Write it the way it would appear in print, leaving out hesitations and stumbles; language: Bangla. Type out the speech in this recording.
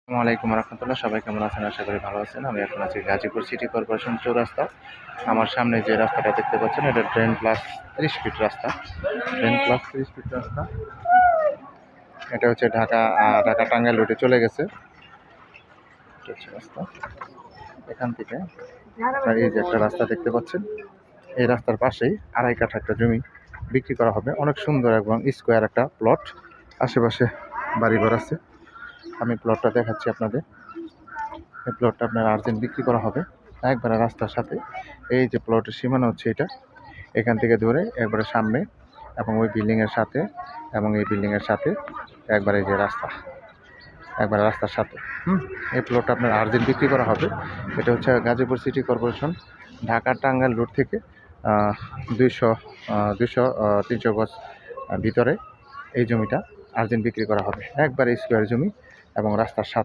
আসসালামু আলাইকুম রহমতুল্লাহ। সবাই কেমন আছেন? আশা করি ভালো আছেন। আমি এখন আছি গাজীপুর সিটি কর্পোরেশন চৌরাস্তা। আমার সামনে যে রাস্তাটা দেখতে পাচ্ছেন এটা ড্রেন প্লাস 30 ফিট রাস্তা। ড্রেন প্লাস 30 ফিট রাস্তা। এটা হচ্ছে ঢাকা টাঙ্গাইল রুটে চলে গেছে। এটা হচ্ছে রাস্তা। এখান থেকে এই যে একটা রাস্তা দেখতে পাচ্ছেন, এই রাস্তার পাশেই 2.5 কাঠা একটা জমি বিক্রি করা হবে। অনেক সুন্দর এবং স্কোয়ার একটা প্লট। আশেপাশে বাড়িঘর আছে। আমি প্লটটা দেখাচ্ছি আপনাদের। এই প্লটটা আপনার আর্জেন্ট বিক্রি করা হবে একবারে রাস্তার সাথে। এই যে প্লটের সীমানা হচ্ছে এটা, এখান থেকে ধরে একবারে সামনে এবং ওই বিল্ডিংয়ের সাথে এবং এই বিল্ডিংয়ের সাথে একবারে যে রাস্তা, একবারে রাস্তার সাথে এই প্লটটা আপনার আর্জেন্ট বিক্রি করা হবে। এটা হচ্ছে Gazipur city corporation Dhaka Tangail road থেকে 200-300 গজ ভিতরে এই জমিটা আর্জেন্ট বিক্রি করা হবে। একবারে স্কোয়ার জমি এবং রাস্তার সাথে।